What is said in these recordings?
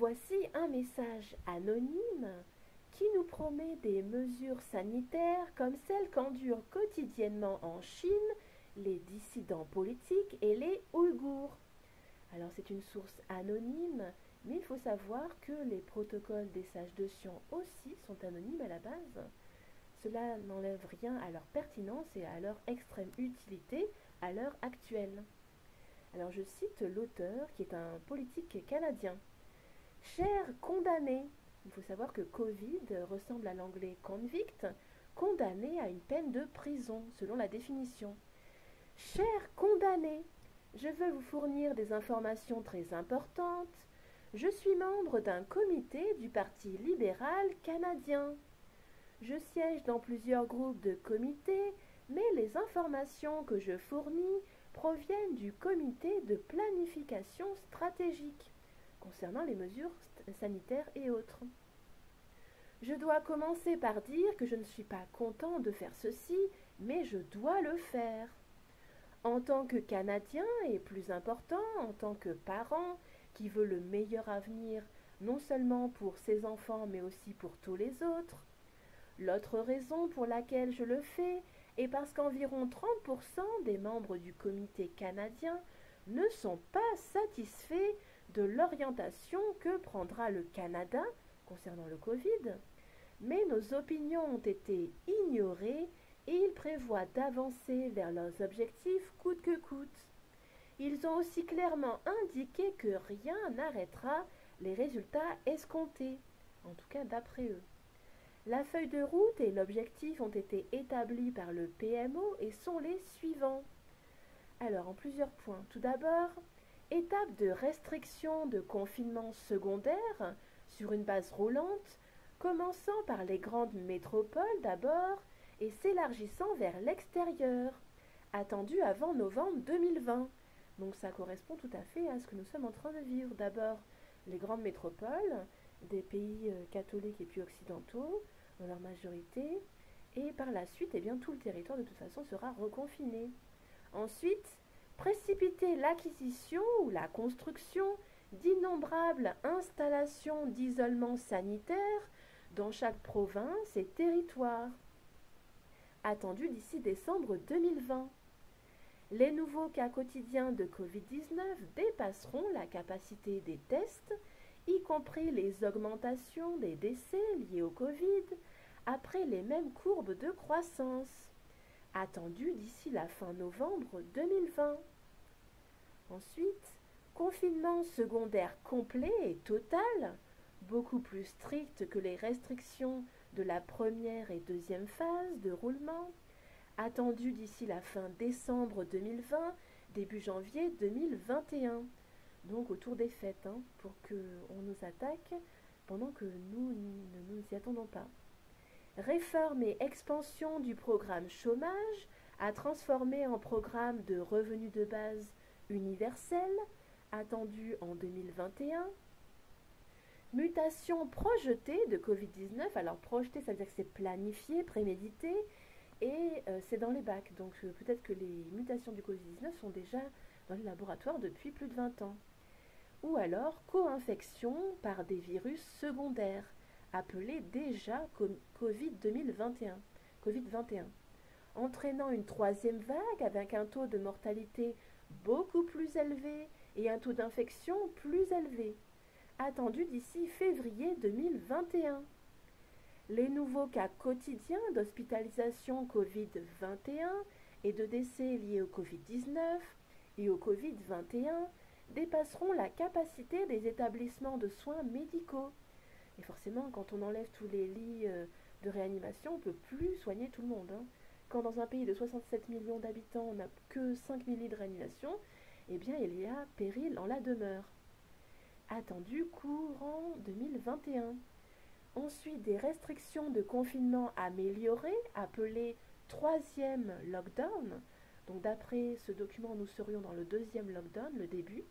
Voici un message anonyme qui nous promet des mesures sanitaires comme celles qu'endurent quotidiennement en Chine les dissidents politiques et les Ouïghours. Alors c'est une source anonyme, mais il faut savoir que les protocoles des sages de Sion aussi sont anonymes à la base. Cela n'enlève rien à leur pertinence et à leur extrême utilité à l'heure actuelle. Alors je cite l'auteur qui est un politique canadien. Cher condamné, il faut savoir que Covid ressemble à l'anglais convict, condamné à une peine de prison selon la définition. Cher condamné, je veux vous fournir des informations très importantes. Je suis membre d'un comité du Parti libéral canadien. Je siège dans plusieurs groupes de comités, mais les informations que je fournis proviennent du comité de planification stratégique concernant les mesures sanitaires et autres. Je dois commencer par dire que je ne suis pas content de faire ceci, mais je dois le faire. En tant que Canadien, et plus important, en tant que parent qui veut le meilleur avenir, non seulement pour ses enfants, mais aussi pour tous les autres. L'autre raison pour laquelle je le fais est parce qu'environ 30% des membres du comité canadien ne sont pas satisfaits de l'orientation que prendra le Canada concernant le Covid, mais nos opinions ont été ignorées et ils prévoient d'avancer vers leurs objectifs coûte que coûte. Ils ont aussi clairement indiqué que rien n'arrêtera les résultats escomptés, en tout cas d'après eux. La feuille de route et l'objectif ont été établis par le PMO et sont les suivants. Alors, en plusieurs points. Tout d'abord, étape de restriction de confinement secondaire sur une base roulante, commençant par les grandes métropoles d'abord et s'élargissant vers l'extérieur, attendu avant novembre 2020. Donc ça correspond tout à fait à ce que nous sommes en train de vivre. D'abord, les grandes métropoles des pays catholiques et puis occidentaux, dans leur majorité, et par la suite, eh bien, tout le territoire de toute façon sera reconfiné. Ensuite, précipiter l'acquisition ou la construction d'innombrables installations d'isolement sanitaire dans chaque province et territoire, attendu d'ici décembre 2020. Les nouveaux cas quotidiens de Covid-19 dépasseront la capacité des tests, y compris les augmentations des décès liés au Covid, après les mêmes courbes de croissance, attendu d'ici la fin novembre 2020. Ensuite, confinement secondaire complet et total, beaucoup plus strict que les restrictions de la première et deuxième phase de roulement, attendu d'ici la fin décembre 2020, début janvier 2021. Donc autour des fêtes, pour qu'on nous attaque pendant que nous ne nous y attendons pas. Réforme et expansion du programme chômage à transformer en programme de revenu de base universel, attendu en 2021. Mutation projetée de Covid-19, alors projetée, ça veut dire que c'est planifié, prémédité, et c'est dans les bacs. Donc peut-être que les mutations du Covid-19 sont déjà dans les laboratoires depuis plus de 20 ans. Ou alors co-infection par des virus secondaires, appelés déjà Covid-2021, Covid-21, entraînant une troisième vague avec un taux de mortalité beaucoup plus élevé et un taux d'infection plus élevé, attendu d'ici février 2021. Les nouveaux cas quotidiens d'hospitalisation Covid-21 et de décès liés au Covid-19 et au Covid-21 dépasseront la capacité des établissements de soins médicaux. Et forcément, quand on enlève tous les lits de réanimation, on ne peut plus soigner tout le monde. Quand dans un pays de 67 millions d'habitants, on n'a que 5 000 lits de réanimation, eh bien il y a péril en la demeure. Attendu courant 2021. Ensuite, des restrictions de confinement améliorées, appelées troisième lockdown. Donc d'après ce document, nous serions dans le deuxième lockdown, le début.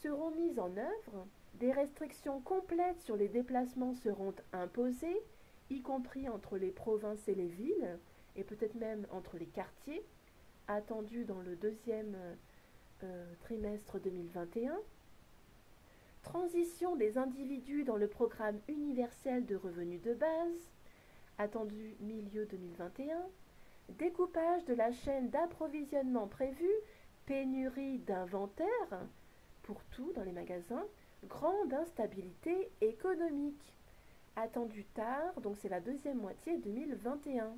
Seront mises en œuvre. Des restrictions complètes sur les déplacements seront imposées, y compris entre les provinces et les villes, et peut-être même entre les quartiers, attendu dans le deuxième trimestre 2021. Transition des individus dans le programme universel de revenus de base, attendu milieu 2021. Découpage de la chaîne d'approvisionnement prévue, pénurie d'inventaire pour tout dans les magasins, grande instabilité économique. Attendu tard, donc c'est la deuxième moitié 2021.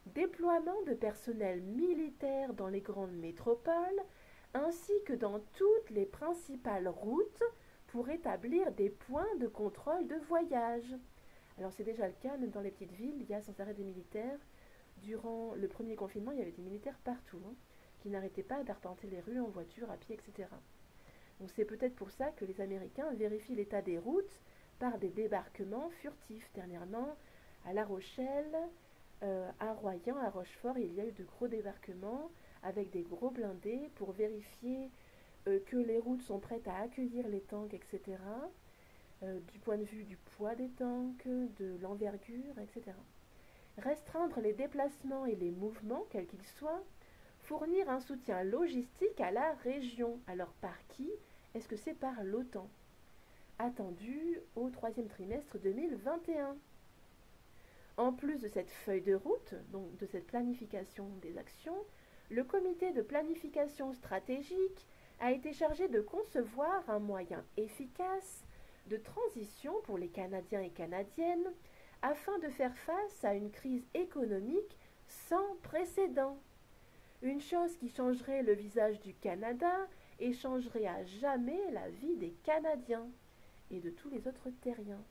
Déploiement de personnel militaire dans les grandes métropoles, ainsi que dans toutes les principales routes pour établir des points de contrôle de voyage. Alors c'est déjà le cas, même dans les petites villes, il y a sans arrêt des militaires. Durant le premier confinement, il y avait des militaires partout, qui n'arrêtaient pas d'arpenter les rues en voiture, à pied, etc. Donc c'est peut-être pour ça que les Américains vérifient l'état des routes par des débarquements furtifs. Dernièrement, à La Rochelle, à Royan, à Rochefort, il y a eu de gros débarquements avec des gros blindés pour vérifier que les routes sont prêtes à accueillir les tanks, etc. Du point de vue du poids des tanks, de l'envergure, etc. Restreindre les déplacements et les mouvements, quels qu'ils soient, fournir un soutien logistique à la région. Alors par qui? Est-ce que c'est par l'OTAN? Attendu au troisième trimestre 2021. En plus de cette feuille de route, donc de cette planification des actions, le comité de planification stratégique a été chargé de concevoir un moyen efficace de transition pour les Canadiens et Canadiennes afin de faire face à une crise économique sans précédent. Une chose qui changerait le visage du Canada et changerait à jamais la vie des Canadiens et de tous les autres terriens.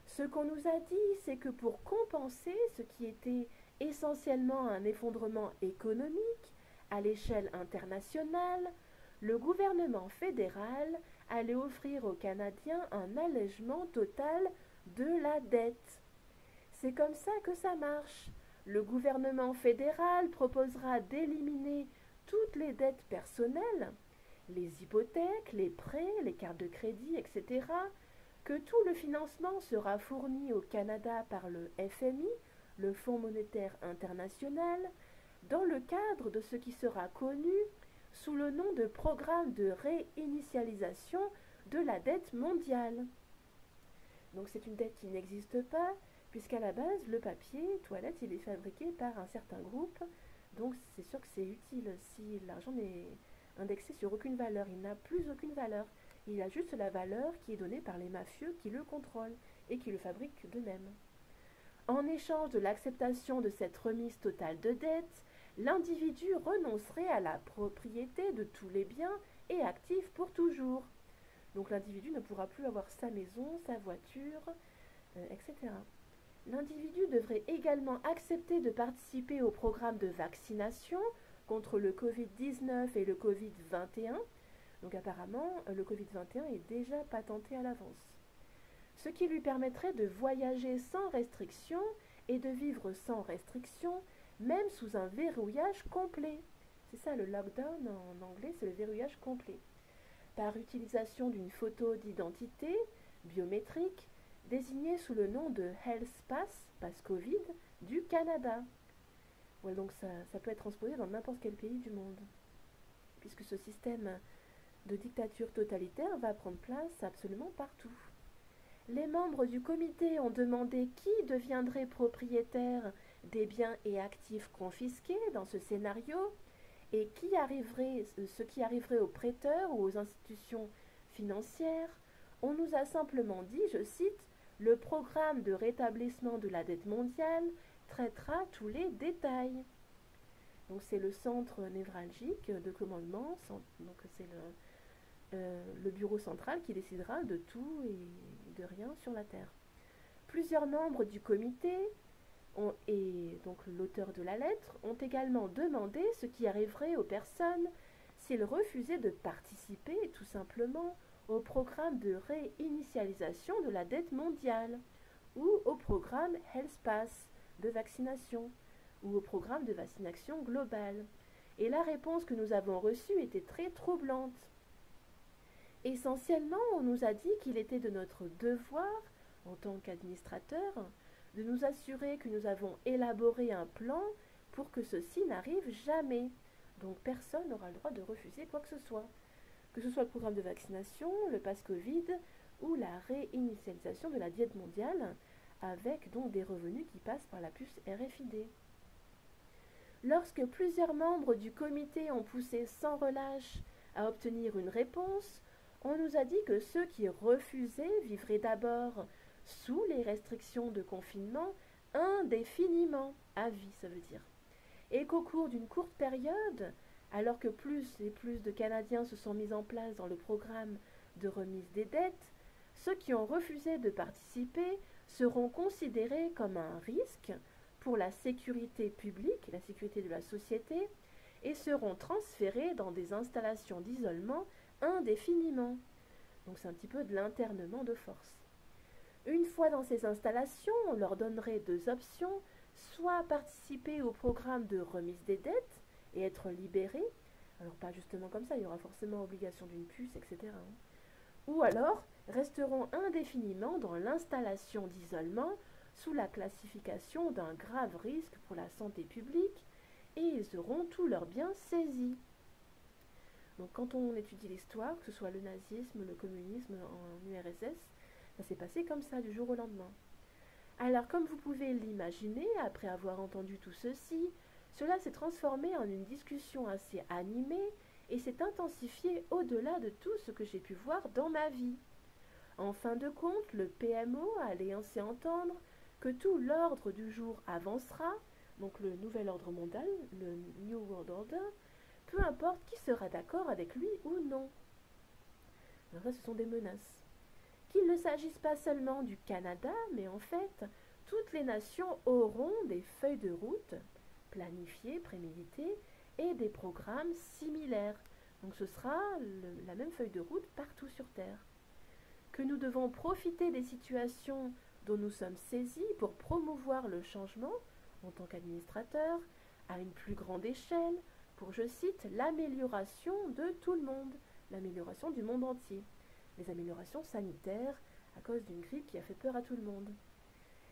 Ce qu'on nous a dit, c'est que pour compenser ce qui était essentiellement un effondrement économique à l'échelle internationale, le gouvernement fédéral allait offrir aux Canadiens un allègement total de la dette. C'est comme ça que ça marche. Le gouvernement fédéral proposera d'éliminer toutes les dettes personnelles, les hypothèques, les prêts, les cartes de crédit, etc., que tout le financement sera fourni au Canada par le FMI, le Fonds monétaire international, dans le cadre de ce qui sera connu sous le nom de programme de réinitialisation de la dette mondiale. Donc c'est une dette qui n'existe pas, puisqu'à la base, le papier toilette, il est fabriqué par un certain groupe, donc c'est sûr que c'est utile. Si l'argent n'est indexé sur aucune valeur, il n'a plus aucune valeur. Il a juste la valeur qui est donnée par les mafieux qui le contrôlent et qui le fabriquent d'eux-mêmes. En échange de l'acceptation de cette remise totale de dette, l'individu renoncerait à la propriété de tous les biens et actifs pour toujours. Donc l'individu ne pourra plus avoir sa maison, sa voiture, etc. L'individu devrait également accepter de participer au programme de vaccination contre le Covid-19 et le Covid-21. Donc apparemment, le Covid-21 est déjà patenté à l'avance. Ce qui lui permettrait de voyager sans restriction et de vivre sans restriction, même sous un verrouillage complet. C'est ça le lockdown en anglais, c'est le verrouillage complet. Par utilisation d'une photo d'identité biométrique désignée sous le nom de Health Pass, Pass Covid, du Canada. Ouais, donc ça peut être transposé dans n'importe quel pays du monde, puisque ce système de dictature totalitaire va prendre place absolument partout. Les membres du comité ont demandé qui deviendrait propriétaire des biens et actifs confisqués dans ce scénario et ce qui arriverait aux prêteurs ou aux institutions financières. On nous a simplement dit, je cite, le programme de rétablissement de la dette mondiale traitera tous les détails. Donc c'est le centre névralgique de commandement, donc c'est le bureau central qui décidera de tout et de rien sur la Terre. Plusieurs membres du comité et donc l'auteur de la lettre ont également demandé ce qui arriverait aux personnes s'ils refusaient de participer tout simplement au programme de réinitialisation de la dette mondiale ou au programme Health Pass de vaccination ou au programme de vaccination globale. Et la réponse que nous avons reçue était très troublante. Essentiellement, on nous a dit qu'il était de notre devoir, en tant qu'administrateur, de nous assurer que nous avons élaboré un plan pour que ceci n'arrive jamais. Donc personne n'aura le droit de refuser quoi que ce soit. que ce soit le programme de vaccination, le pass Covid ou la réinitialisation de la diète mondiale, avec donc des revenus qui passent par la puce RFID. Lorsque plusieurs membres du comité ont poussé sans relâche à obtenir une réponse, on nous a dit que ceux qui refusaient vivraient d'abord sous les restrictions de confinement indéfiniment, à vie ça veut dire, et qu'au cours d'une courte période, alors que plus et plus de Canadiens se sont mis en place dans le programme de remise des dettes, ceux qui ont refusé de participer seront considérés comme un risque pour la sécurité publique, la sécurité de la société, et seront transférés dans des installations d'isolement indéfiniment. Donc c'est un petit peu de l'internement de force. Une fois dans ces installations, on leur donnerait deux options, soit participer au programme de remise des dettes et être libérés, alors pas justement comme ça, il y aura forcément obligation d'une puce, etc. Ou alors resteront indéfiniment dans l'installation d'isolement sous la classification d'un grave risque pour la santé publique et ils auront tous leurs biens saisis. Donc quand on étudie l'histoire, que ce soit le nazisme, le communisme en URSS, ça s'est passé comme ça du jour au lendemain. Alors comme vous pouvez l'imaginer, après avoir entendu tout ceci, cela s'est transformé en une discussion assez animée et s'est intensifié au-delà de tout ce que j'ai pu voir dans ma vie. En fin de compte, le PMO a laissé entendre que tout l'ordre du jour avancera, donc le nouvel ordre mondial, le New World Order, peu importe qui sera d'accord avec lui ou non. Alors ça, ce sont des menaces. Qu'il ne s'agisse pas seulement du Canada, mais en fait, toutes les nations auront des feuilles de route planifiées, préméditées, et des programmes similaires. Donc ce sera la même feuille de route partout sur Terre. Que nous devons profiter des situations dont nous sommes saisis pour promouvoir le changement, en tant qu'administrateur, à une plus grande échelle, pour, je cite, l'amélioration de tout le monde, l'amélioration du monde entier, les améliorations sanitaires à cause d'une grippe qui a fait peur à tout le monde.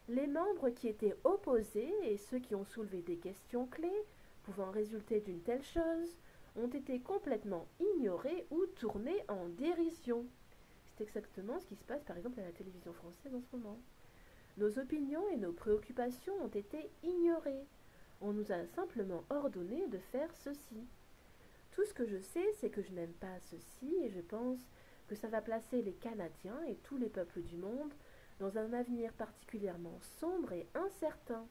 Les membres qui étaient opposés et ceux qui ont soulevé des questions clés pouvant résulter d'une telle chose ont été complètement ignorés ou tournés en dérision. C'est exactement ce qui se passe par exemple à la télévision française en ce moment. Nos opinions et nos préoccupations ont été ignorées. On nous a simplement ordonné de faire ceci. Tout ce que je sais, c'est que je n'aime pas ceci et je pense que ça va placer les Canadiens et tous les peuples du monde dans un avenir particulièrement sombre et incertain.